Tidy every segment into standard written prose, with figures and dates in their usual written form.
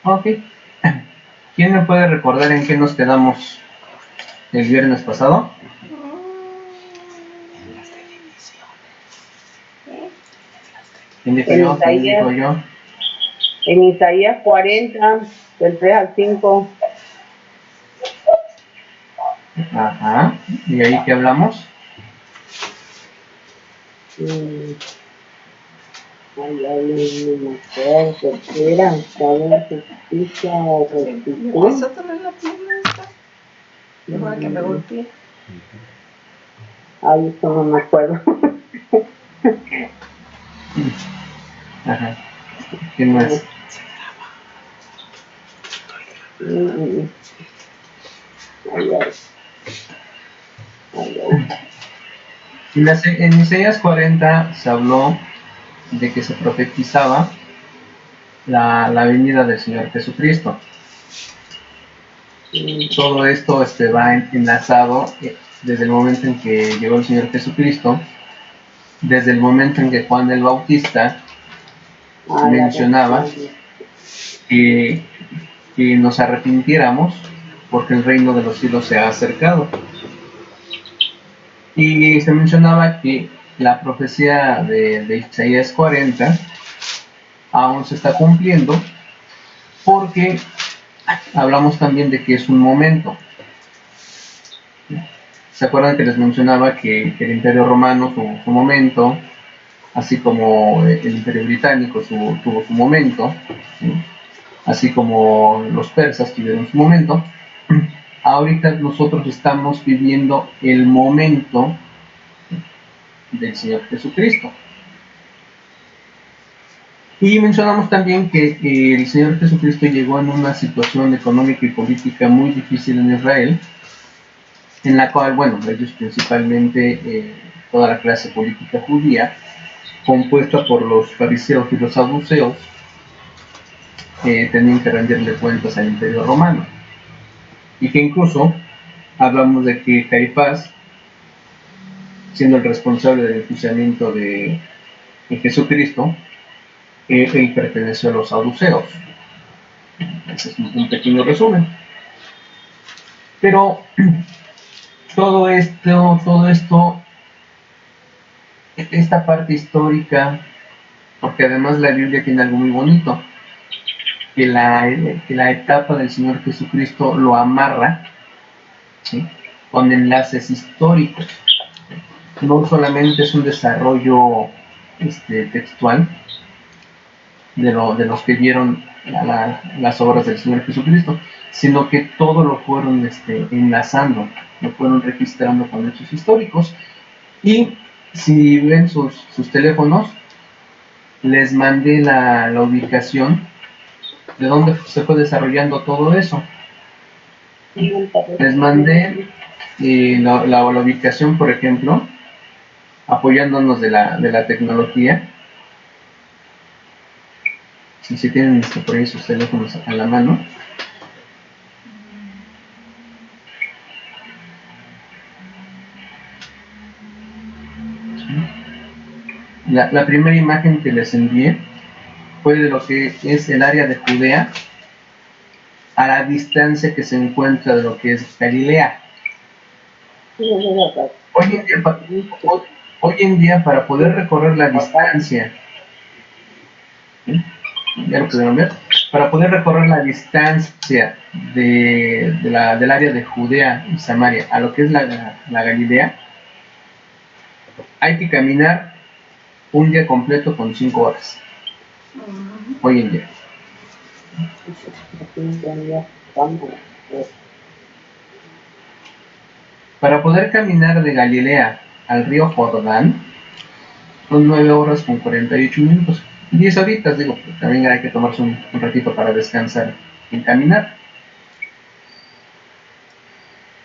Ok. ¿Quién me puede recordar en qué nos quedamos el viernes pasado? En definición, digo yo. En Isaías 40, del 3 al 5. Ajá. ¿Y ahí qué hablamos? Ay, no me acuerdo qué era, ¿sabes? Justicia o rectitud. Igual que me golpeé. Ay, eso no me acuerdo. Ajá. ¿Qué más? Ay, ay. Ay, ay. En Isaías 40 se habló de que se profetizaba la venida del Señor Jesucristo. Todo esto va enlazado desde el momento en que llegó el Señor Jesucristo, desde el momento en que Juan el Bautista mencionaba que nos arrepintiéramos porque el reino de los cielos se ha acercado. Y se mencionaba que la profecía de Isaías 40 aún se está cumpliendo porque hablamos también de que es un momento. ¿Se acuerdan que les mencionaba que el Imperio Romano tuvo su momento, así como el Imperio Británico tuvo su momento, ¿sí? Así como los persas tuvieron su momento? Ahorita nosotros estamos viviendo el momento del Señor Jesucristo. Y mencionamos también que el Señor Jesucristo llegó en una situación económica y política muy difícil en Israel, en la cual, bueno, ellos principalmente, toda la clase política judía, compuesta por los fariseos y los saduceos, tenían que rendirle cuentas al Imperio Romano. Y que incluso hablamos de que Caifás, siendo el responsable del enjuiciamiento de Jesucristo, él perteneció a los saduceos. Ese es un pequeño resumen. Pero todo esto, esta parte histórica, porque además la Biblia tiene algo muy bonito, que la etapa del Señor Jesucristo lo amarra, ¿sí?, con enlaces históricos. No solamente es un desarrollo textual de los que vieron las obras del Señor Jesucristo, sino que todo lo fueron enlazando, lo fueron registrando con hechos históricos. Y si ven sus teléfonos, les mandé la ubicación de dónde se fue desarrollando todo eso. Les mandé la ubicación, por ejemplo, apoyándonos de la tecnología. Si tienen por ahí sus teléfonos a la mano. La primera imagen que les envié fue de lo que es el área de Judea a la distancia que se encuentra de lo que es Galilea. Hoy en día para poder recorrer la distancia, ¿sí?, ya lo pudieron ver, para poder recorrer la distancia del área de Judea y Samaria a lo que es la Galilea, hay que caminar un día completo con 5 horas. Hoy en día. Para poder caminar de Galilea al río Jordán, son 9 horas con 48 minutos. 10 horitas, digo, también hay que tomarse un ratito para descansar y caminar.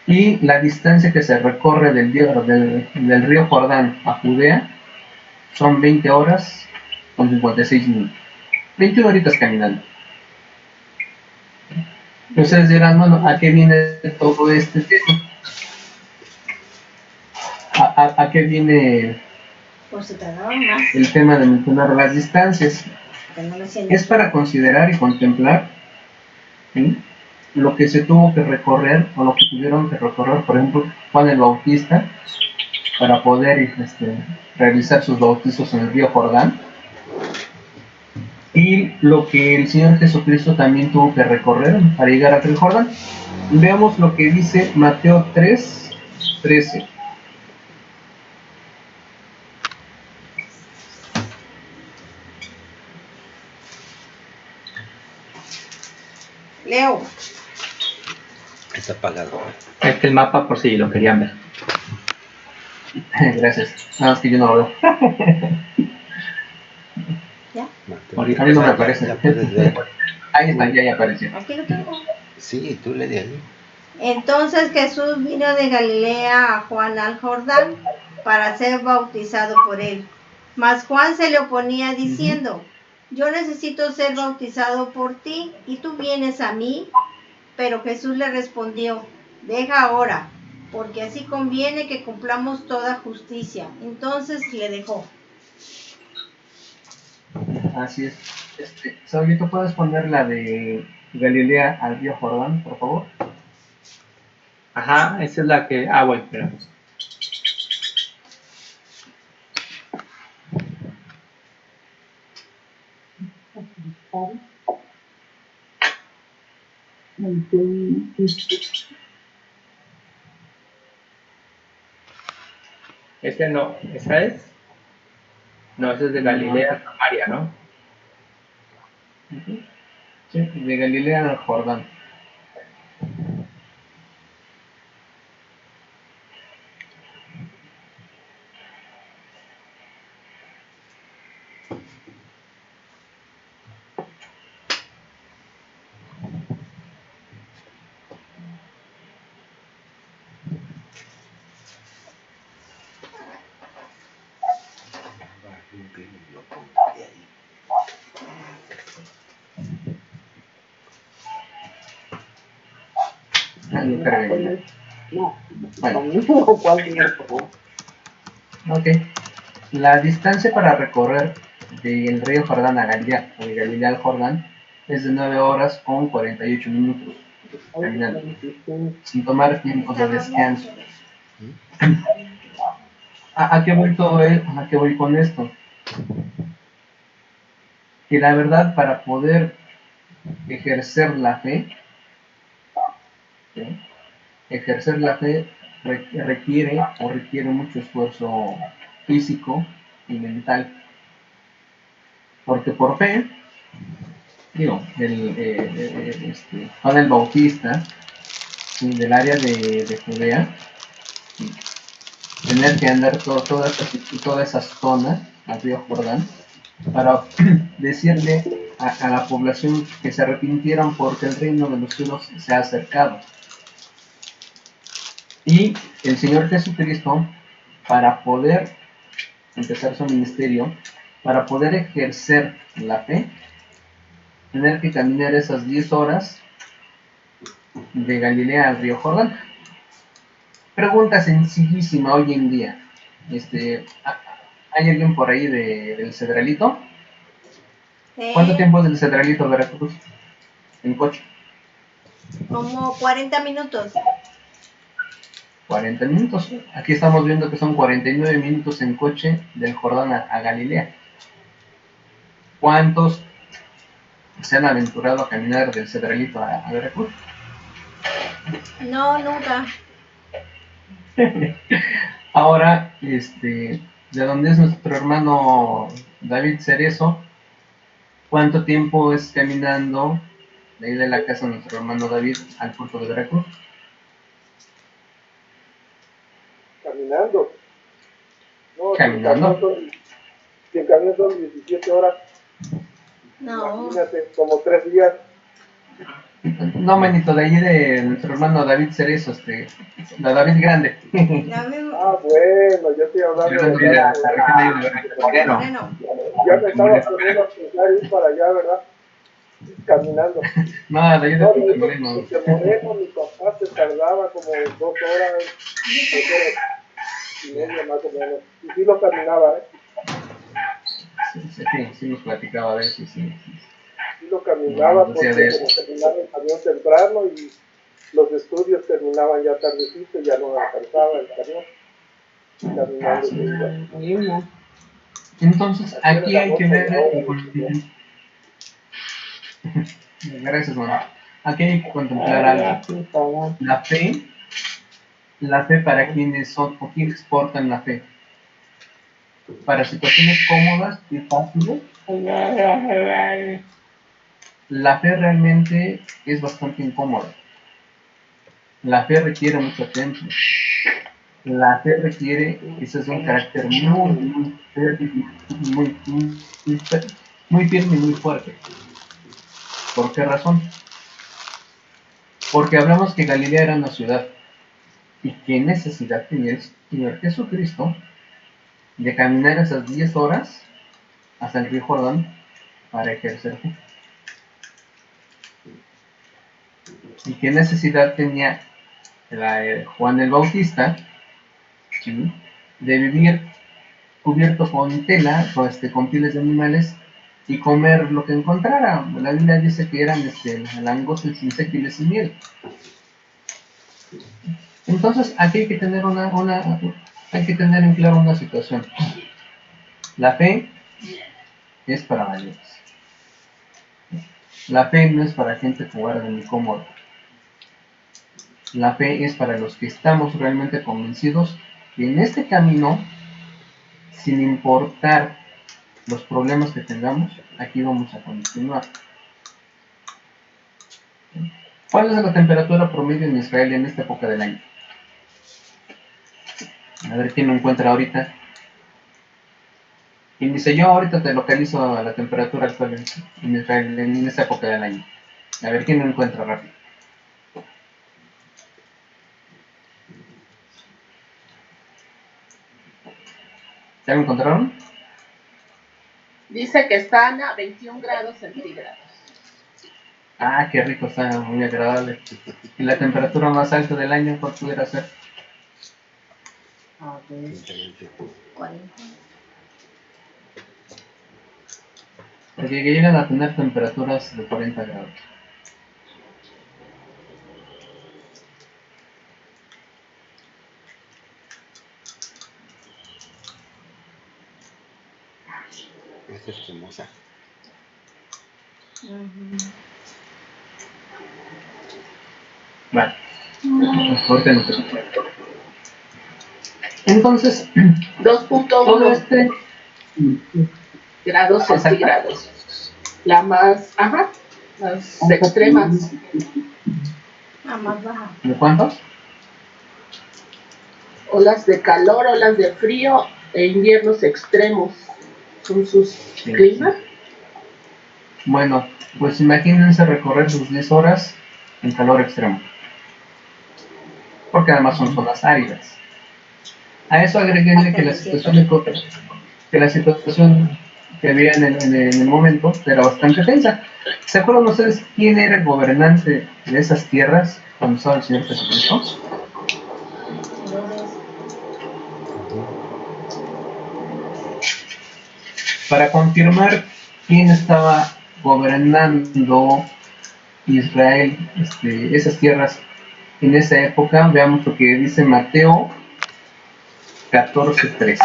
Y la distancia que se recorre del río Jordán a Judea son 20 horas con 56 minutos. 21 horitas caminando. Ustedes dirán, bueno, ¿a qué viene todo este tema? ¿A qué viene Por si tardaban más. el tema de mencionar las distancias? Que no lo hacían. Es para considerar y contemplar, ¿sí?, lo que se tuvo que recorrer o lo que tuvieron que recorrer, por ejemplo, Juan el Bautista, para poder realizar sus bautizos en el río Jordán, y lo que el Señor Jesucristo también tuvo que recorrer para llegar al río Jordán. Veamos lo que dice Mateo 3:13. Leo. Está apagado. Este es el mapa por si lo querían ver. Gracias. Nada más que yo no lo veo. ¿Ya? Ahorita A mí no me aparece. Ya puedes ver. Ahí está, ya apareció. Aquí lo tengo. Sí, tú le de ahí. Entonces Jesús vino de Galilea a Juan al Jordán para ser bautizado por él. Mas Juan se le oponía diciendo, yo necesito ser bautizado por ti y tú vienes a mí. Pero Jesús le respondió, deja ahora, porque así conviene que cumplamos toda justicia. Entonces le dejó. Así es. Saulito, ¿puedes poner la de Galilea al río Jordán, por favor? Ajá, esa es la que... Ah, bueno, espera. Este no, esa es. No, esa es de Galilea, Samaria, ¿no? Sí, de Galilea al Jordán. No cargué. Bueno. Ok. La distancia para recorrer del río Jordán a Galilea, o de Galilea al Jordán, es de 9 horas con 48 minutos caminando, sin tomar tiempos de descanso. ¿A qué voy con esto? Que la verdad, para poder ejercer la fe, ¿sí?, ejercer la fe requiere mucho esfuerzo físico y mental. Porque por fe, digo, Juan el Bautista, ¿sí?, del área de Judea, ¿sí?, tener que andar toda esa zona al río Jordán para decirle a la población que se arrepintieran porque el reino de los cielos se ha acercado. Y el Señor Jesucristo, para poder empezar su ministerio, para poder ejercer la fe, tener que caminar esas 10 horas de Galilea al río Jordán. Pregunta sencillísima hoy en día. ¿Hay alguien por ahí del Cedralito? ¿Cuánto tiempo es del Cedralito a Veracruz en coche? Como 40 minutos. 40 minutos. Aquí estamos viendo que son 49 minutos en coche del Jordán a Galilea. ¿Cuántos se han aventurado a caminar del Cedralito a Veracruz? No, nunca. Ahora, de donde es nuestro hermano David Cerezo, ¿cuánto tiempo es caminando de ahí de la casa de nuestro hermano David al puerto de Veracruz? Caminando. No, Caminando. Si en camión son 17 horas, No. imagínate, como 3 días. No, manito, de ahí de nuestro hermano David Cerezo, la David Grande. Ah, bueno, yo estoy hablando de la región de Moreno. Bueno, ya me estaba poniendo a pensar ir para allá, ¿verdad? caminando. Nada, yo No, de moreno. porque Moreno, mi papá se tardaba como 2 horas y media más o menos. Y sí lo caminaba, Sí, nos platicaba de eso, sí. Sí lo caminaba No, decía porque de eso. como terminaba el camión temprano y los estudios terminaban ya tardecito, ya no alcanzaba el camión. Caminando se iba. Entonces, aquí hay que ver. Gracias, mamá. Aquí hay que contemplar algo. La fe para quienes son o quienes portan la fe. Para situaciones cómodas y fáciles, la fe realmente es bastante incómoda. La fe requiere mucho tiempo. La fe requiere que seas de un carácter muy firme y muy fuerte. ¿Por qué razón? Porque hablamos que Galilea era una ciudad. ¿Y qué necesidad tenía el Señor Jesucristo de caminar esas 10 horas hasta el río Jordán para ejercer fe? ¿Y qué necesidad tenía Juan el Bautista, ¿sí?, de vivir cubierto con tela, con pieles de animales y comer lo que encontrara? La Biblia dice que eran langostas, insectos y miel. Entonces aquí hay que tener hay que tener en claro una situación. La fe es para valientes. La fe no es para gente cobarde ni cómoda. La fe es para los que estamos realmente convencidos que en este camino, sin importar los problemas que tengamos, aquí vamos a continuar. ¿Cuál es la temperatura promedio en Israel en esta época del año? A ver quién lo encuentra ahorita. Y dice, yo ahorita te localizo la temperatura actual en Israel en esta época del año. A ver quién lo encuentra rápido. ¿Ya lo encontraron? Dice que están a 21 grados centígrados. Ah, qué rico, está muy agradable. ¿Y la temperatura más alta del año cuál pudiera ser? A ver. 40. Porque llegan a tener temperaturas de 40 grados. Esta es hermosa. Vale. Ahorita no te... Entonces, 2.1 grados centígrados. La más, las extremas. La más baja. ¿De cuántos? Olas de calor, olas de frío e inviernos extremos son sus climas. Bueno, pues imagínense recorrer sus 10 horas en calor extremo. Porque además son zonas áridas. A eso agreguenle que la situación que había en el momento era bastante tensa. ¿Se acuerdan ustedes quién era el gobernante de esas tierras cuando estaba el Señor Jesucristo? Para confirmar quién estaba gobernando Israel, esas tierras en esa época, veamos lo que dice Mateo 14:3.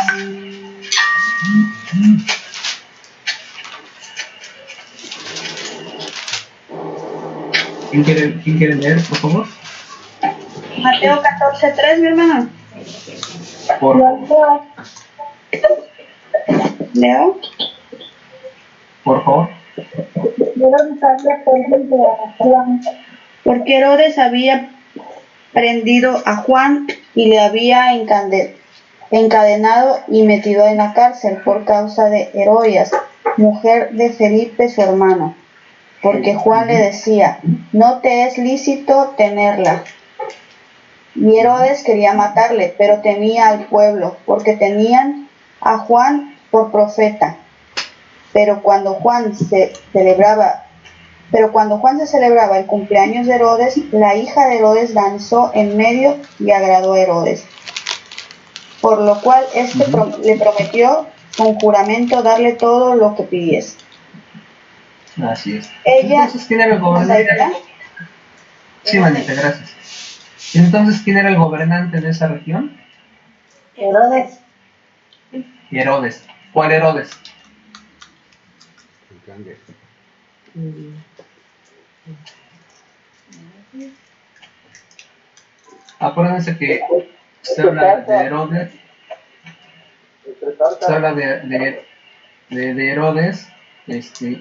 ¿Quién quiere leer, por favor? Mateo 14:3, mi hermano. Por favor. ¿Leo? Por favor. Porque Herodes había prendido a Juan y le había encadenado y metido en la cárcel por causa de Herodías, mujer de Felipe su hermano, porque Juan le decía, no te es lícito tenerla. Y Herodes quería matarle, pero temía al pueblo, porque tenían a Juan por profeta. Pero cuando Juan se celebraba Pero cuando Juan se celebraba el cumpleaños de Herodes, la hija de Herodes danzó en medio y agradó a Herodes. Por lo cual éste le prometió con juramento darle todo lo que pidiese. Así es. Ella, Entonces, ¿quién era el gobernante? Sí, manita, gracias. Entonces, ¿quién era el gobernante de esa región? Herodes. Herodes. ¿Cuál Herodes? El grande. Acuérdense que se habla de Herodes, se habla de Herodes,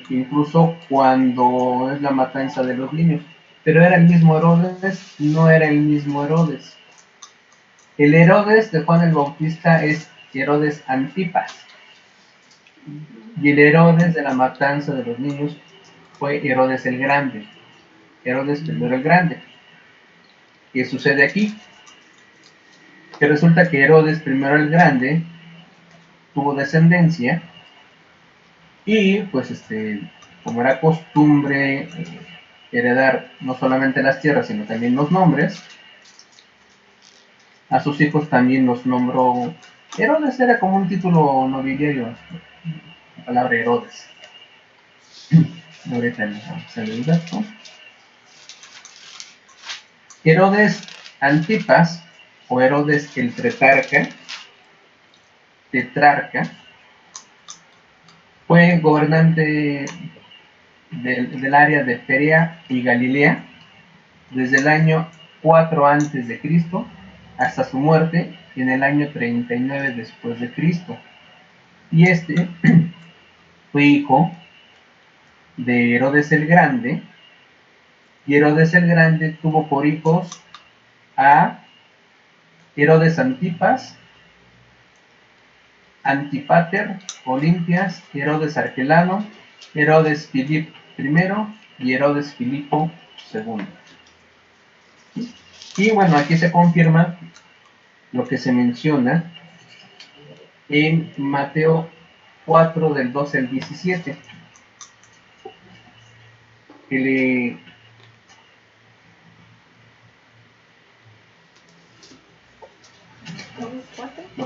incluso cuando es la matanza de los niños. Pero era el mismo Herodes, no era el mismo Herodes. El Herodes de Juan el Bautista es Herodes Antipas. Y el Herodes de la matanza de los niños fue Herodes el Grande. Herodes primero el Grande. ¿Qué sucede aquí? Que resulta que Herodes primero el Grande tuvo descendencia y pues como era costumbre heredar no solamente las tierras sino también los nombres, a sus hijos también los nombró. Herodes era como un título nobiliario, la palabra Herodes. Ahorita se le diga, ¿no? Herodes Antipas o Herodes el tetrarca, fue gobernante del área de Perea y Galilea desde el año 4 antes de Cristo hasta su muerte en el año 39 después de Cristo. Y fue hijo de Herodes el Grande, y Herodes el Grande tuvo por hijos a Herodes Antipas, Antipater, Olimpias, Herodes Arquelano, Herodes Filipo I y Herodes Filipo II. Y bueno, aquí se confirma lo que se menciona en Mateo 4 del 12 al 17.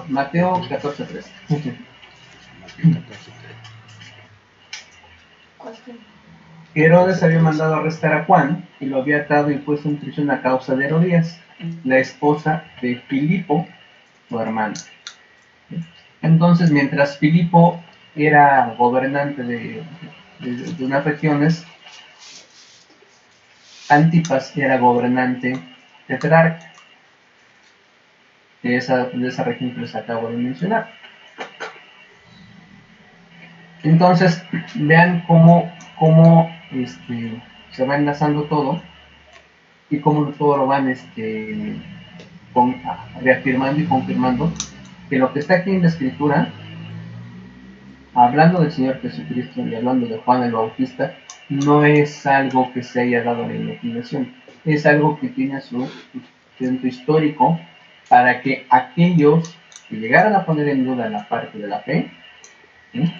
Mateo 14:3. Herodes había mandado arrestar a Juan y lo había atado y puesto en prisión a causa de Herodías, la esposa de Filipo, su hermano. Entonces, mientras Filipo era gobernante de unas regiones, Antipas era gobernante tetrarca de esa región que les acabo de mencionar. Entonces, vean cómo se va enlazando todo y cómo todo lo van reafirmando y confirmando que lo que está aquí en la escritura, hablando del Señor Jesucristo y hablando de Juan el Bautista, no es algo que se haya dado a la imaginación, es algo que tiene su sustento histórico para que aquellos que llegaran a poner en duda la parte de la fe, ¿sí?,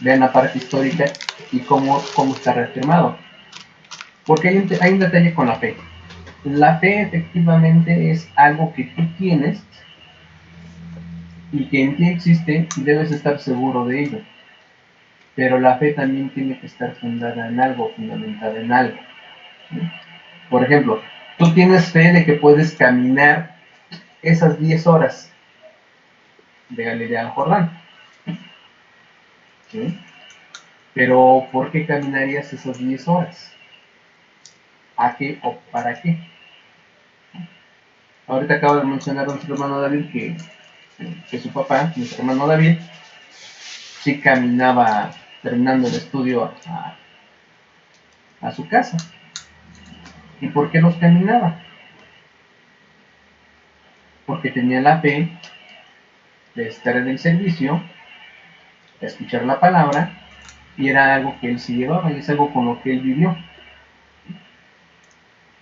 vean la parte histórica y cómo está reafirmado. Porque hay un detalle con la fe. La fe efectivamente es algo que tú tienes y que en ti existe y debes estar seguro de ello. Pero la fe también tiene que estar fundada en algo, fundamentada en algo. Por ejemplo, tú tienes fe de que puedes caminar esas 10 horas de Galilea a Jordán. ¿Sí? Pero ¿por qué caminarías esas 10 horas? ¿A qué o para qué? Ahorita acabo de mencionar a nuestro hermano David que su papá, nuestro hermano David, sí caminaba terminando el estudio a su casa. ¿Y por qué los caminaba? Porque tenía la fe de estar en el servicio, de escuchar la palabra, y era algo que él se llevaba y es algo con lo que él vivió.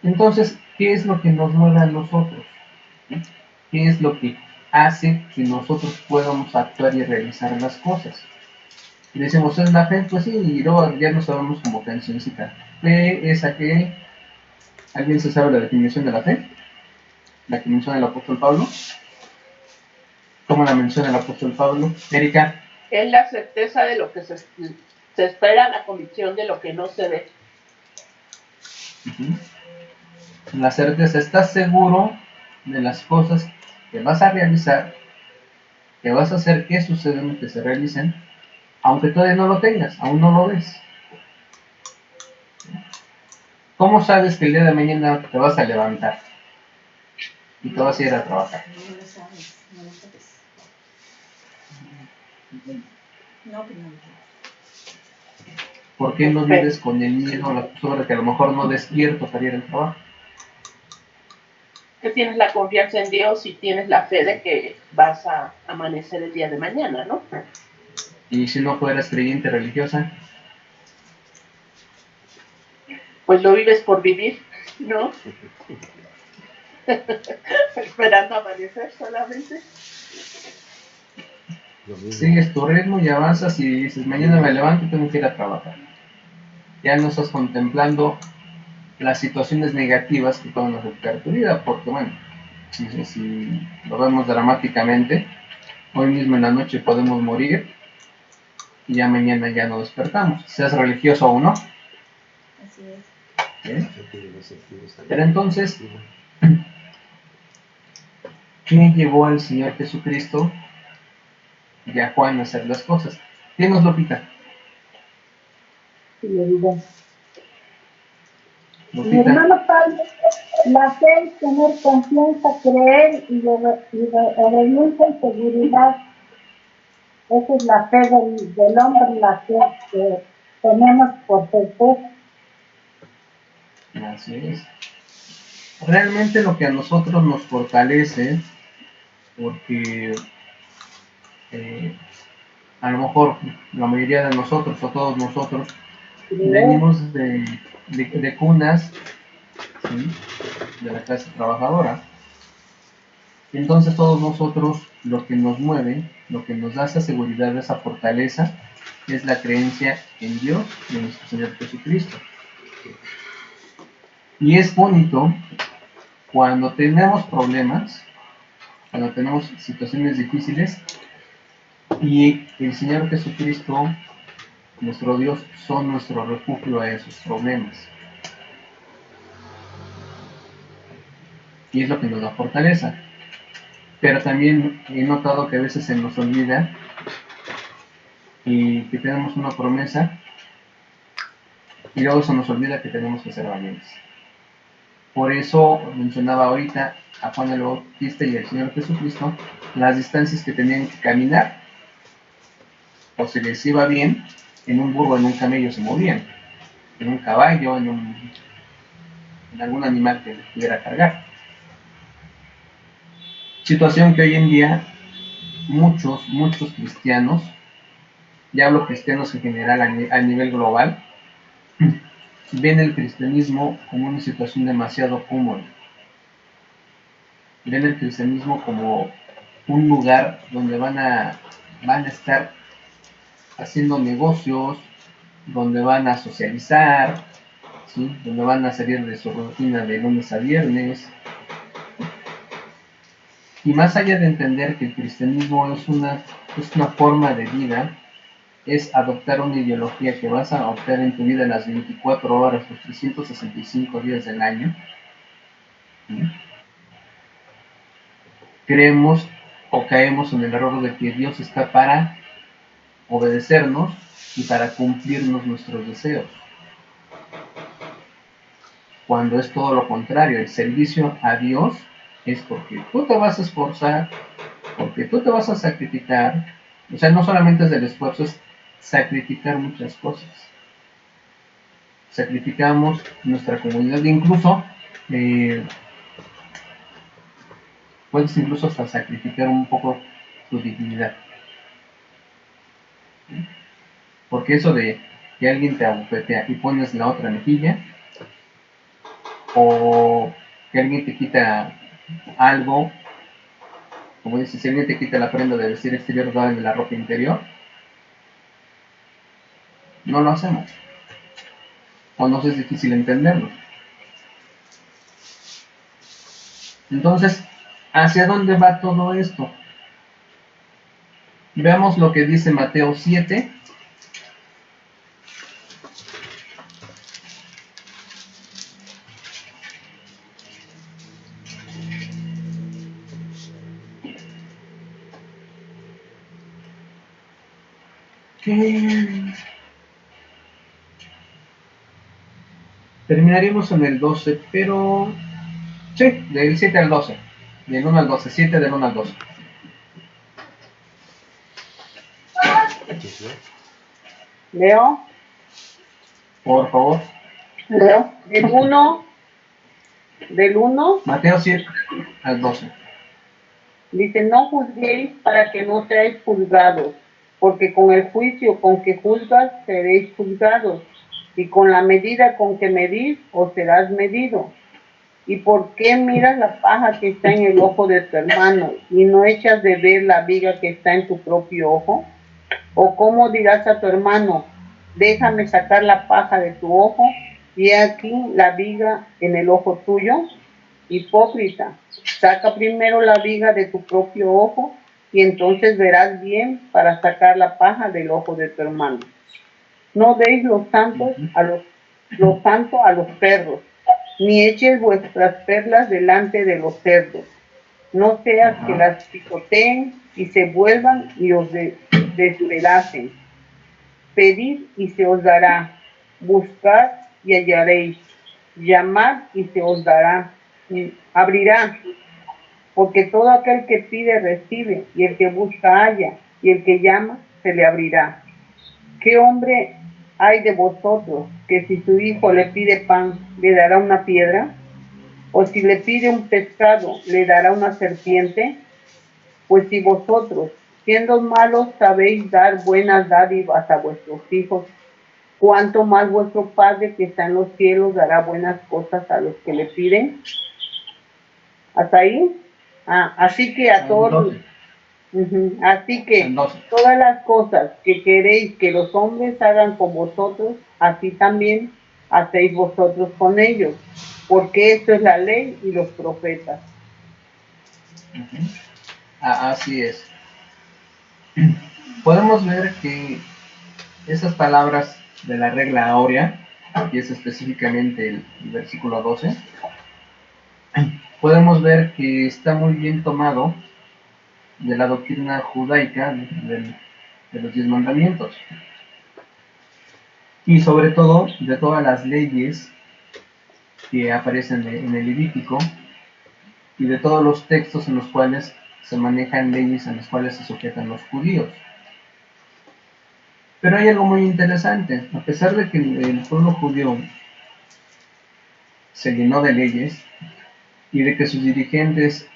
Entonces, ¿qué es lo que nos mueve a nosotros? ¿Qué es lo que hace que nosotros podamos actuar y realizar las cosas? Y decimos, ¿es la fe? Pues sí, y luego ya no sabemos como cancioncita. Fe es a que... ¿Alguien se sabe la definición de la fe? La que menciona el apóstol Pablo. ¿Cómo la menciona el apóstol Pablo? Erika. Es la certeza de lo que se espera, la convicción de lo que no se ve. La certeza, estás seguro de las cosas que vas a realizar, que vas a hacer que sucedan, que se realicen, aunque todavía no lo tengas, aún no lo ves. ¿Cómo sabes que el día de mañana te vas a levantar y te vas a ir a trabajar? No lo sabes, no lo sabes. No, pero no lo sabes. ¿Por qué no vives con el miedo sobre que a lo mejor no despierto para ir al trabajo? Que tienes la confianza en Dios y tienes la fe de que vas a amanecer el día de mañana, ¿no? Y si no fueras creyente religiosa, pues lo vives por vivir, ¿no? Esperando amanecer solamente. sigues tu ritmo y avanzas y dices, mañana me levanto y tengo que ir a trabajar. Ya no estás contemplando las situaciones negativas que pueden afectar tu vida, porque bueno, si lo vemos dramáticamente, hoy mismo en la noche podemos morir y ya mañana ya no despertamos, seas religioso o no. Así es. Pero entonces, ¿qué llevó al Señor Jesucristo y a Juan a hacer las cosas? Dinos, Lupita. Y le digo, mi Lupita. hermano Pablo, la fe es tener confianza, creer y obediencia y seguridad. Esa es la fe del hombre, la fe que tenemos por certeza. Así es. Realmente lo que a nosotros nos fortalece, porque a lo mejor la mayoría de nosotros o todos nosotros venimos de cunas, ¿sí?, de la clase trabajadora. Entonces todos nosotros, lo que nos mueve, lo que nos da esa seguridad, esa fortaleza, es la creencia en Dios y en nuestro Señor Jesucristo. Y es bonito cuando tenemos problemas, cuando tenemos situaciones difíciles y el Señor Jesucristo, nuestro Dios, son nuestro refugio a esos problemas. Y es lo que nos da fortaleza. Pero también he notado que a veces se nos olvida y que tenemos una promesa y luego se nos olvida que tenemos que ser valientes. Por eso mencionaba ahorita a Juan el Bautista y al Señor Jesucristo las distancias que tenían que caminar, o si les iba bien, en un burro, en un camello se movían, en un caballo, en algún animal que pudiera cargar. Situación que hoy en día muchos cristianos, ya hablo cristianos en general a nivel global, ven el cristianismo como una situación demasiado cómoda. Ven el cristianismo como un lugar donde van a estar haciendo negocios, donde van a socializar, ¿sí?, donde van a salir de su rutina de lunes a viernes. Y más allá de entender que el cristianismo es una forma de vida, es adoptar una ideología que vas a adoptar en tu vida las 24 horas, los 365 días del año. ¿Sí? Creemos o caemos en el error de que Dios está para obedecernos y para cumplirnos nuestros deseos, cuando es todo lo contrario. El servicio a Dios es porque tú te vas a esforzar, porque tú te vas a sacrificar. O sea, no solamente es del esfuerzo, es sacrificar muchas cosas. Sacrificamos nuestra comunidad, incluso puedes incluso hasta sacrificar un poco tu dignidad. Porque eso de que alguien te abofetea y pones la otra mejilla, o que alguien te quita algo, como dices, si alguien te quita la prenda de vestir exterior, dale la ropa interior, no lo hacemos. O nos es difícil entenderlo. Entonces, ¿hacia dónde va todo esto? Veamos lo que dice Mateo 7. Terminaríamos en el 12, pero sí, del 7 al 12, del 1 al 12, 7 del 1 al 12. Leo, Por favor. Leo, del 1, Mateo 7 al 12. dice, no juzguéis para que no seáis juzgados, porque con el juicio con que juzgas seréis juzgados, y con la medida con que medís os serás medido. ¿Y por qué miras la paja que está en el ojo de tu hermano y no echas de ver la viga que está en tu propio ojo? ¿O cómo dirás a tu hermano, déjame sacar la paja de tu ojo y he aquí la viga en el ojo tuyo? Hipócrita, saca primero la viga de tu propio ojo y entonces verás bien para sacar la paja del ojo de tu hermano. No deis lo santo a los perros, ni eches vuestras perlas delante de los cerdos. No seas que las pisoteen y se vuelvan y os despedacen. Pedid y se os dará, buscad y hallaréis, llamad y se os dará, y abrirá, porque todo aquel que pide recibe, y el que busca halla, y el que llama se le abrirá. ¿Qué hombre hay de vosotros que si su hijo le pide pan, le dará una piedra? ¿O si le pide un pescado, le dará una serpiente? Pues si vosotros, siendo malos, sabéis dar buenas dádivas a vuestros hijos, ¿cuánto más vuestro Padre que está en los cielos dará buenas cosas a los que le piden? ¿Hasta ahí? Así que a todos... Así que todas las cosas que queréis que los hombres hagan con vosotros, así también hacéis vosotros con ellos, porque esto es la ley y los profetas. Así es. Podemos ver que esas palabras de la regla áurea, y es específicamente el versículo 12, podemos ver que está muy bien tomado de la doctrina judaica de los 10 mandamientos y sobre todo de todas las leyes que aparecen en el Levítico y de todos los textos en los cuales se manejan leyes en las cuales se sujetan los judíos. Pero hay algo muy interesante. A pesar de que el pueblo judío se llenó de leyes y de que sus dirigentes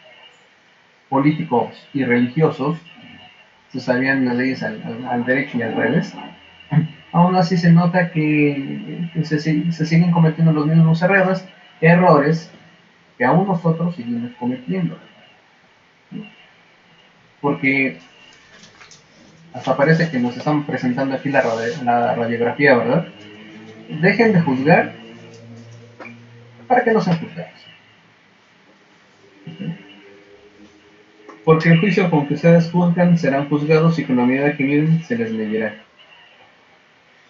políticos y religiosos se sabían las leyes al derecho y al revés, aún así se nota que se siguen cometiendo los mismos errores que aún nosotros seguimos cometiendo. Porque hasta parece que nos están presentando aquí la radiografía, ¿verdad? Dejen de juzgar para que no sean juzgados. Porque el juicio con que ustedes juzgan serán juzgados y con la medida que miden se les medirá.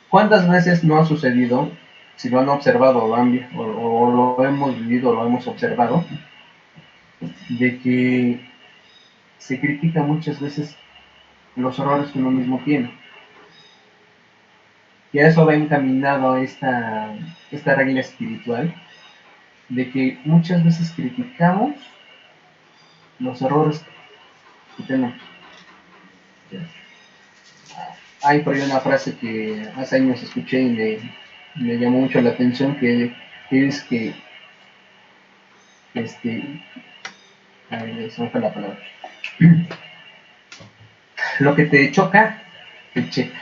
¿Cuántas veces no ha sucedido, si lo han observado o lo hemos vivido o lo hemos observado, de que se critica muchas veces los errores que uno mismo tiene? Y a eso va encaminado esta regla espiritual, de que muchas veces criticamos los errores que tenemos. Hay por ahí una frase que hace años escuché y me llamó mucho la atención, que es que a ver, se me fue la palabra. Lo que te choca, te checa.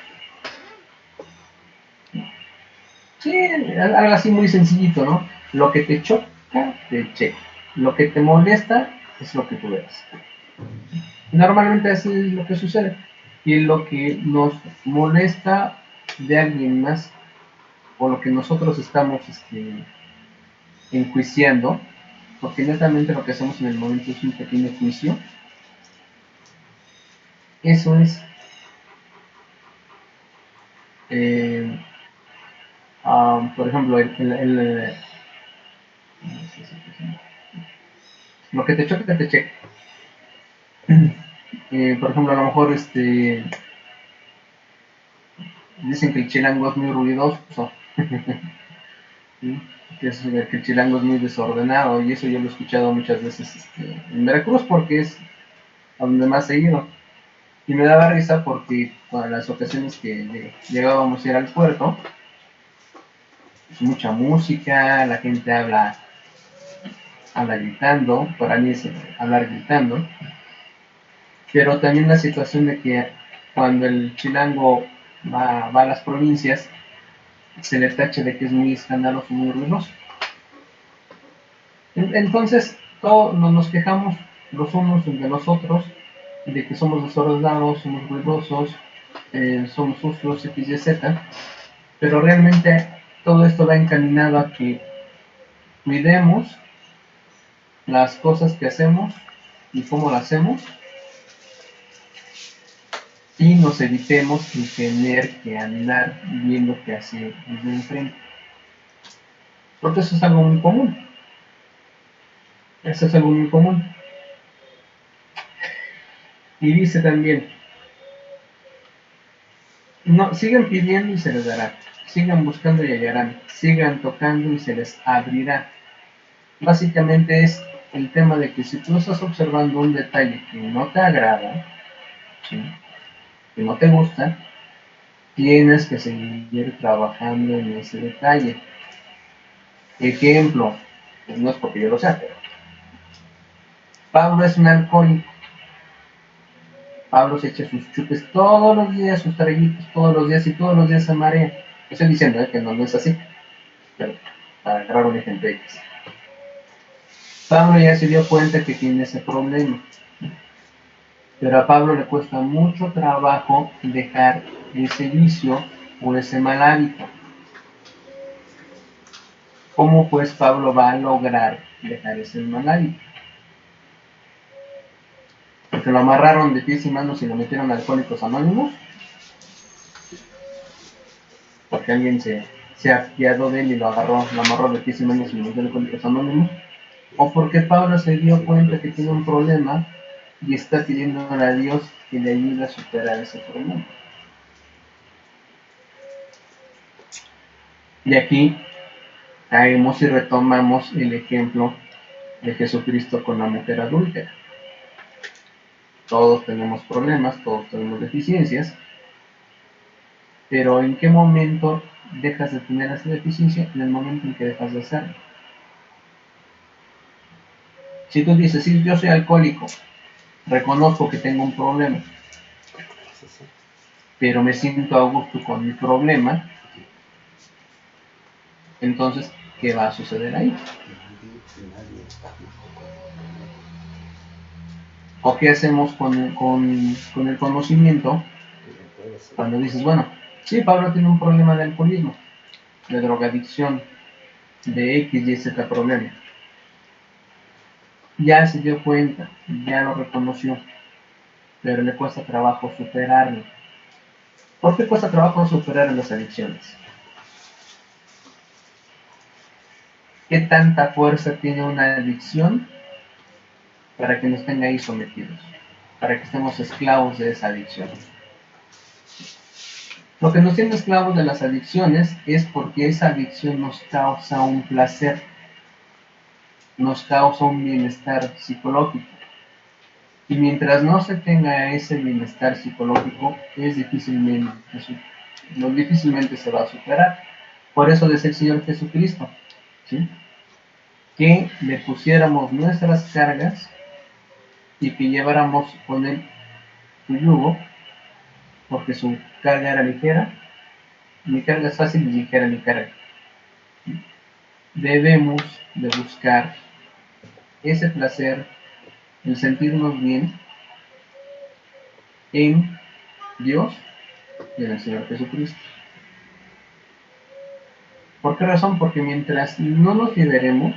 Sí, algo así muy sencillito, ¿no? Lo que te choca, te checa. Lo que te molesta es lo que tú ves. Normalmente así es lo que sucede. Y lo que nos molesta de alguien más o lo que nosotros estamos enjuiciando, porque netamente lo que hacemos en el momento es un pequeño juicio. Eso es por ejemplo, lo que te choca, te checa. Por ejemplo, a lo mejor dicen que el chilango es muy ruidoso, ¿sí? Que el chilango es muy desordenado, y eso yo lo he escuchado muchas veces en Veracruz, porque es a donde más he ido. Y me daba risa porque con las ocasiones que llegábamos a ir al puerto, pues mucha música, la gente habla gritando, para mí es hablar gritando, pero también la situación de que cuando el chilango va a las provincias, se le tacha de que es muy escandaloso, muy ruidoso. Entonces, todos nos quejamos los unos de los otros, de que somos desordenados, somos ruidosos, somos sucios, X, Y, Z, pero realmente todo esto va encaminado a que cuidemos las cosas que hacemos y cómo las hacemos, y nos evitemos el tener que andar viendo qué hacer desde enfrente. Porque eso es algo muy común. Eso es algo muy común. Y dice también, no, sigan pidiendo y se les dará, sigan buscando y hallarán, sigan tocando y se les abrirá. Básicamente es el tema de que si tú estás observando un detalle que no te agrada, ¿sí?, que no te gusta, tienes que seguir trabajando en ese detalle. Ejemplo, pues no es porque yo lo sea, pero Pablo es un alcohólico. Pablo se echa sus chupes todos los días, sus traguitos todos los días, y todos los días se marea. Estoy diciendo que no es así, pero para agarrar un ejemplo X. Pablo ya se dio cuenta que tiene ese problema, pero a Pablo le cuesta mucho trabajo dejar ese vicio o ese mal hábito. ¿Cómo pues Pablo va a lograr dejar ese mal hábito? Porque lo amarraron de pies y manos y lo metieron a Alcohólicos Anónimos, porque alguien se apiadó de él y lo amarró de pies y manos y lo metió a Alcohólicos Anónimos, o porque Pablo se dio cuenta que tiene un problema y está pidiéndole a Dios que le ayude a superar ese problema. Y aquí caemos y retomamos el ejemplo de Jesucristo con la mujer adúltera. Todos tenemos problemas, todos tenemos deficiencias, pero ¿en qué momento dejas de tener esa deficiencia? En el momento en que dejas de hacerlo. Si tú dices, sí, yo soy alcohólico, reconozco que tengo un problema, pero me siento a gusto con mi problema, entonces, ¿qué va a suceder ahí? ¿O qué hacemos con el conocimiento cuando dices, bueno, sí, Pablo tiene un problema de alcoholismo, de drogadicción, de X y Z problema? Ya se dio cuenta, ya lo reconoció, pero le cuesta trabajo superarlo. ¿Por qué cuesta trabajo superar las adicciones? ¿Qué tanta fuerza tiene una adicción para que nos tenga ahí sometidos? Para que estemos esclavos de esa adicción. Lo que nos tiene esclavos de las adicciones es porque esa adicción nos causa un placer, nos causa un bienestar psicológico. Y mientras no se tenga ese bienestar psicológico, difícilmente se va a superar. Por eso decía el Señor Jesucristo, ¿sí?, que le pusiéramos nuestras cargas y que lleváramos con él su yugo, porque su carga era ligera. Mi carga es fácil y ligera mi carga. Debemos de buscar ese placer, el sentirnos bien en Dios y en el Señor Jesucristo. ¿Por qué razón? Porque mientras no nos liberemos,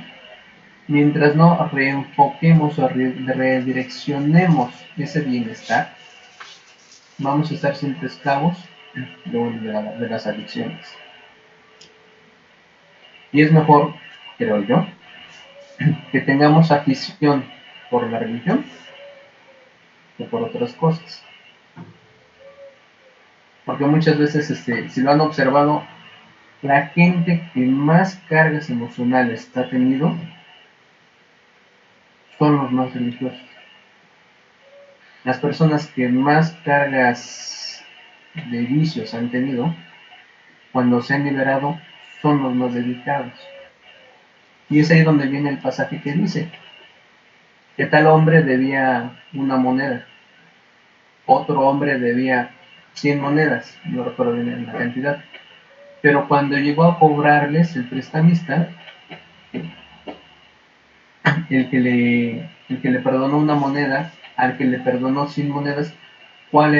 mientras no reenfoquemos o redireccionemos ese bienestar, vamos a estar siempre esclavos de las adicciones. Y es mejor, creo yo, que tengamos afición por la religión que por otras cosas. Porque muchas veces, si lo han observado, la gente que más cargas emocionales ha tenido son los más religiosos. Las personas que más cargas de vicios han tenido, cuando se han liberado, son los más dedicados. Y es ahí donde viene el pasaje que dice que tal hombre debía una moneda, otro hombre debía 100 monedas, no recuerdo bien la cantidad, pero cuando llegó a cobrarles el prestamista, el que le perdonó una moneda, al que le perdonó 100 monedas, ¿cuál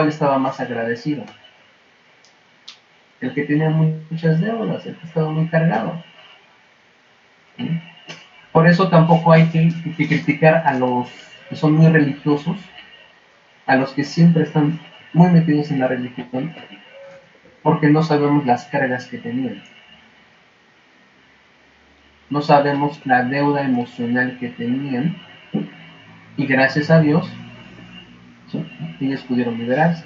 estaba más agradecido? El que tenía muchas deudas, el que estaba muy cargado. ¿Sí? Por eso tampoco hay que criticar a los que son muy religiosos, a los que siempre están muy metidos en la religión, porque no sabemos las cargas que tenían. No sabemos la deuda emocional que tenían, y gracias a Dios, ¿sí?, ellos pudieron liberarse.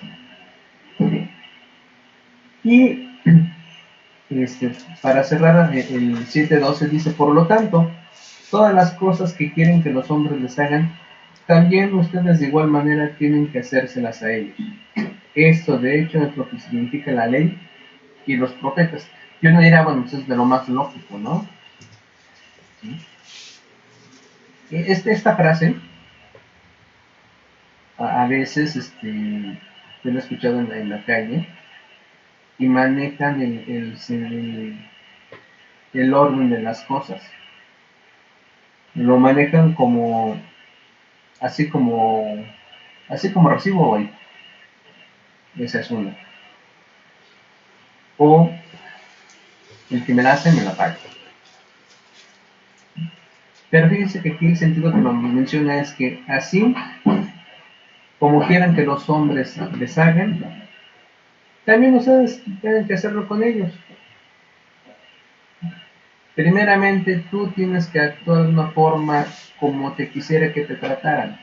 Y para cerrar, el 7:12 dice: por lo tanto, todas las cosas que quieren que los hombres les hagan, también ustedes de igual manera tienen que hacérselas a ellos. Esto, de hecho, es lo que significa la ley y los profetas. Y uno dirá, bueno, pues es de lo más lógico, ¿no? ¿Sí? Esta frase, a veces, yo lo he escuchado en la calle, y manejan el orden de las cosas. Lo manejan así como recibo hoy. Esa es una. O el que me la hace, me la paga. Pero fíjense que aquí el sentido que lo menciona es que así como quieran que los hombres les hagan, también ustedes tienen que hacerlo con ellos. Primeramente, tú tienes que actuar de una forma como te quisiera que te trataran.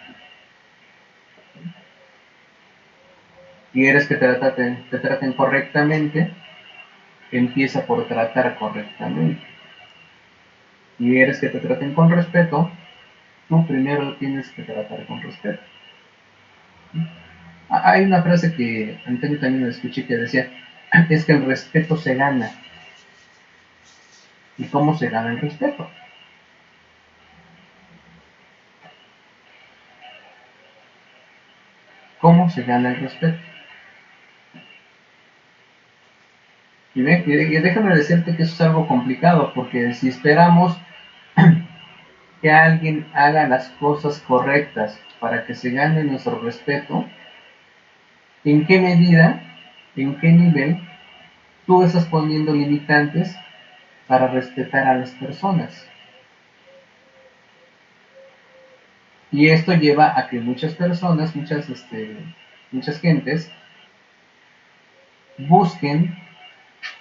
Quieres que te traten correctamente, empieza por tratar correctamente. Quieres que te traten con respeto, tú primero tienes que tratar con respeto. Hay una frase que Antonio también la escuché que decía: es que el respeto se gana. ¿Y cómo se gana el respeto? ¿Cómo se gana el respeto? Y déjame decirte que eso es algo complicado, porque si esperamos que alguien haga las cosas correctas para que se gane nuestro respeto, ¿en qué medida, en qué nivel tú estás poniendo limitantes para respetar a las personas? Y esto lleva a que muchas personas, muchas gentes, busquen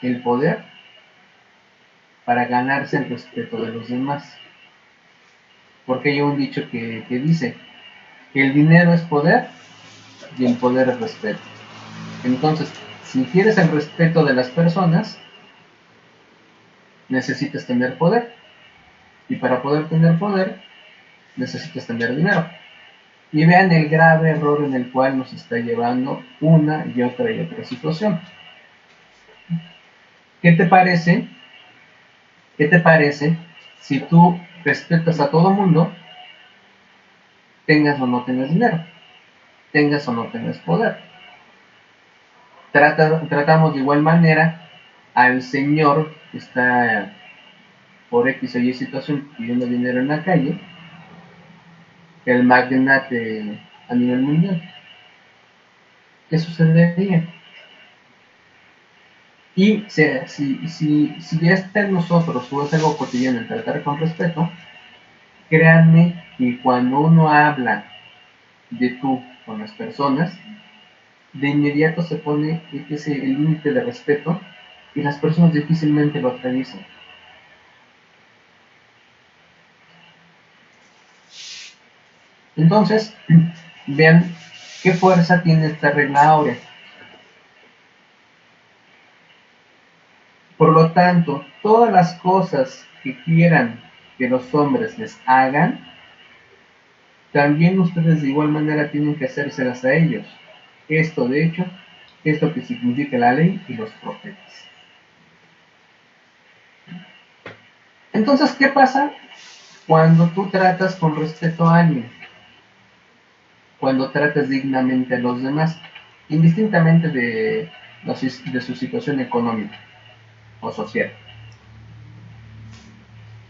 el poder para ganarse el respeto de los demás. Porque hay un dicho que dice que el dinero es poder y el poder es respeto. Entonces, si quieres el respeto de las personas, necesitas tener poder. Y para poder tener poder, necesitas tener dinero. Y vean el grave error en el cual nos está llevando una y otra situación. ¿Qué te parece? Si tú respetas a todo mundo, tengas o no tengas dinero, tengas o no tengas poder? Tratamos de igual manera al señor que está por X o Y situación pidiendo dinero en la calle, el magnate a nivel mundial. ¿Qué sucedería? Y si ya está en nosotros o es algo cotidiano el tratar con respeto, créanme que cuando uno habla de tú con las personas, de inmediato se pone ese límite de respeto y las personas difícilmente lo atraviesan. Entonces, vean qué fuerza tiene esta regla áurea. Por lo tanto, todas las cosas que quieran que los hombres les hagan, también ustedes de igual manera tienen que hacérselas a ellos. Esto, de hecho, es lo que significa la ley y los profetas. Entonces, ¿qué pasa cuando tú tratas con respeto a alguien? Cuando tratas dignamente a los demás, indistintamente de su situación económica o social.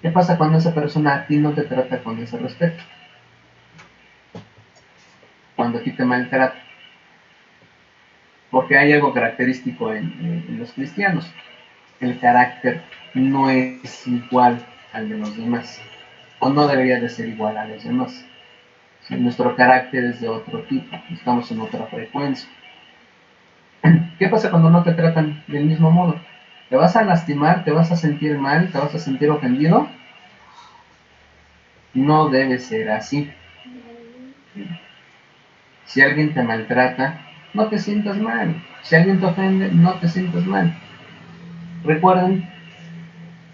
¿Qué pasa cuando esa persona a ti no te trata con ese respeto? Cuando a ti te maltrata. Porque hay algo característico en los cristianos. El carácter no es igual al de los demás. O no debería de ser igual a los demás. Nuestro carácter es de otro tipo. Estamos en otra frecuencia. ¿Qué pasa cuando no te tratan del mismo modo? ¿Te vas a lastimar? ¿Te vas a sentir mal? ¿Te vas a sentir ofendido? No debe ser así. Si alguien te maltrata, no te sientas mal. Si alguien te ofende, no te sientas mal. Recuerden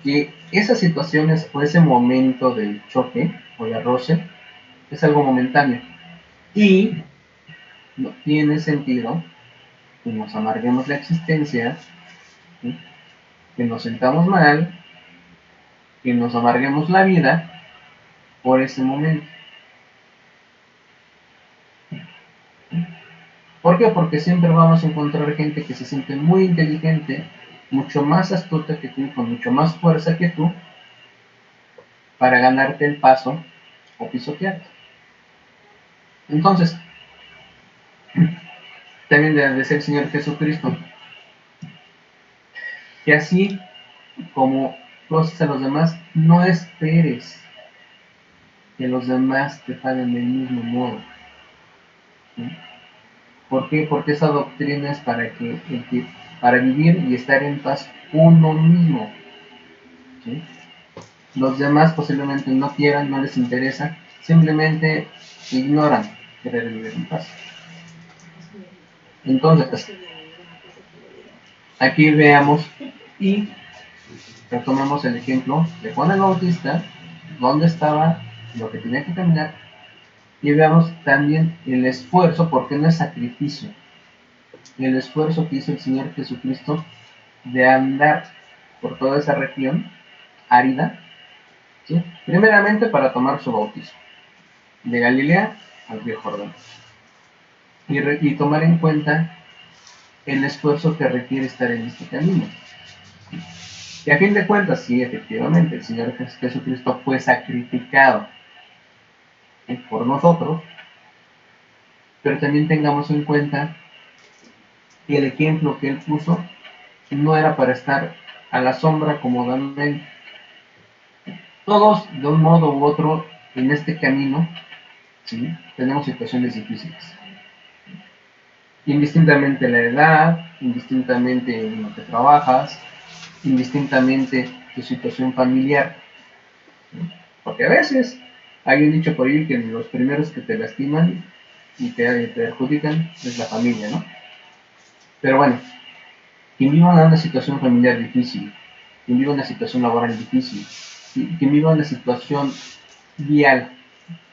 que esas situaciones o ese momento de choque o de roce es algo momentáneo. Y no tiene sentido que nos amarguemos la existencia, ¿sí? Que nos sentamos mal, que nos amarguemos la vida por ese momento. ¿Por qué? Porque siempre vamos a encontrar gente que se siente muy inteligente, mucho más astuta que tú, con mucho más fuerza que tú, para ganarte el paso o pisotearte. Entonces, también debe de ser el Señor Jesucristo, que así como tú haces a los demás, no esperes que los demás te paguen del mismo modo. ¿Sí? ¿Por qué? Porque esa doctrina es para para vivir y estar en paz uno mismo. ¿Sí? Los demás posiblemente no quieran, no les interesa, simplemente ignoran querer vivir en paz. Entonces, aquí veamos y retomemos el ejemplo de Juan el Bautista, dónde estaba, lo que tenía que caminar, y veamos también el esfuerzo, porque no es sacrificio, el esfuerzo que hizo el Señor Jesucristo de andar por toda esa región árida, ¿sí? Primeramente para tomar su bautismo, de Galilea al río Jordán, y tomar en cuenta el esfuerzo que requiere estar en este camino. Y a fin de cuentas, sí, efectivamente, el Señor Jesucristo fue sacrificado por nosotros, pero también tengamos en cuenta que el ejemplo que Él puso no era para estar a la sombra cómodamente. Todos, de un modo u otro, en este camino, ¿sí?, tenemos situaciones difíciles. Indistintamente la edad, indistintamente en lo que trabajas, indistintamente tu situación familiar. Porque a veces hay un dicho por ahí que los primeros que te lastiman y te perjudican es la familia, ¿no? Pero bueno, quien viva una situación familiar difícil, quien viva una situación laboral difícil, quien viva una situación vial,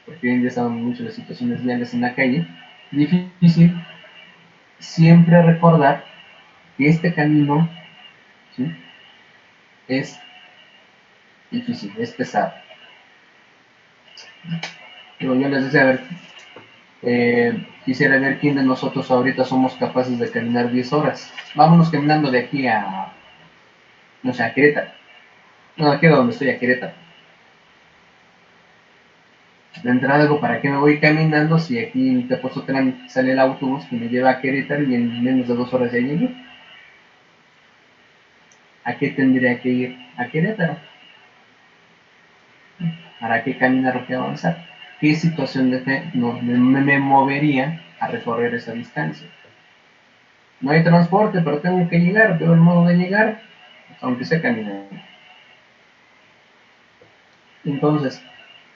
porque hoy en día sabemos mucho de situaciones viales en la calle, difícil, siempre recordar que este camino, ¿sí?, es difícil, es pesado. Yo les decía, a ver, quisiera ver quién de nosotros ahorita somos capaces de caminar 10 horas. Vámonos caminando de aquí a, no sé, a Querétaro. No, aquí donde estoy, a Querétaro. De entrada digo, ¿para qué me voy caminando si aquí en Tepozotlán sale el autobús que me lleva a Querétaro y en menos de 2 horas ya llegué? ¿A qué tendría que ir? A Querétaro. ¿Para qué caminar o qué avanzar? ¿Qué situación de fe me movería a recorrer esa distancia? No hay transporte, pero tengo que llegar, pero el modo de llegar, pues, aunque sea caminando. Entonces,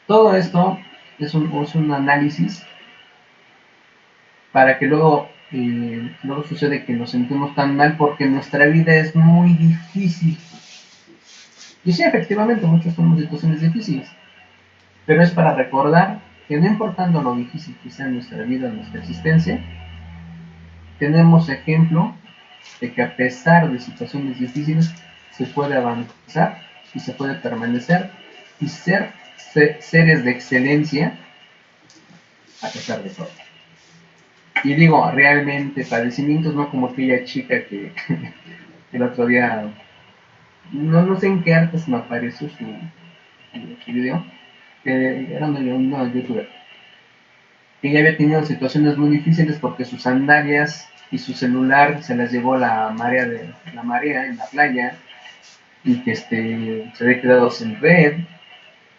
todo esto es un análisis para que luego sucede que nos sentimos tan mal porque nuestra vida es muy difícil. Y sí, efectivamente, muchos tenemos situaciones difíciles, pero es para recordar que no importando lo difícil que sea nuestra vida, nuestra existencia, tenemos ejemplo de que a pesar de situaciones difíciles se puede avanzar y se puede permanecer y ser seres de excelencia a pesar de todo. Y digo, realmente padecimientos, no como aquella chica que el otro día, no sé en qué artes me apareció su video, que era una youtuber, que ya había tenido situaciones muy difíciles porque sus sandalias y su celular se las llevó la marea en la playa, y que se había quedado sin red.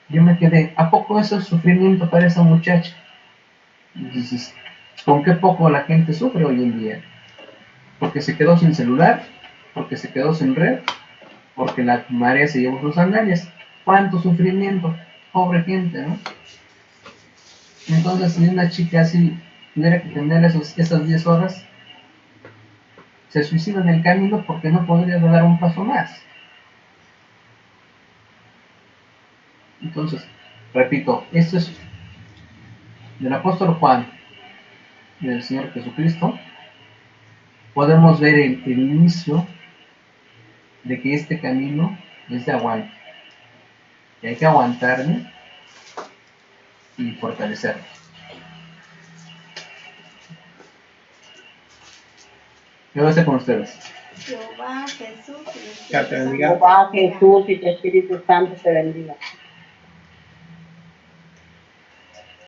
Yo me quedé, ¿a poco eso es sufrimiento para esa muchacha? Entonces, ¿con qué poco la gente sufre hoy en día? Porque se quedó sin celular, porque se quedó sin red, porque la marea se llevó sus sandalias. ¿Cuánto sufrimiento? Pobre gente, ¿no? Entonces, si una chica así tuviera que tener esas 10 horas, se suicida en el camino porque no podría dar un paso más. Entonces, repito, esto es del apóstol Juan y del Señor Jesucristo. Podemos ver el inicio de que este camino es de aguante, que hay que aguantarme y fortalecerme. ¿Qué va a hacer con ustedes? Jehová, Jesús y el Ya te Espíritu bendiga. Santo. Jehová, Jesús y tu Espíritu Santo te bendiga.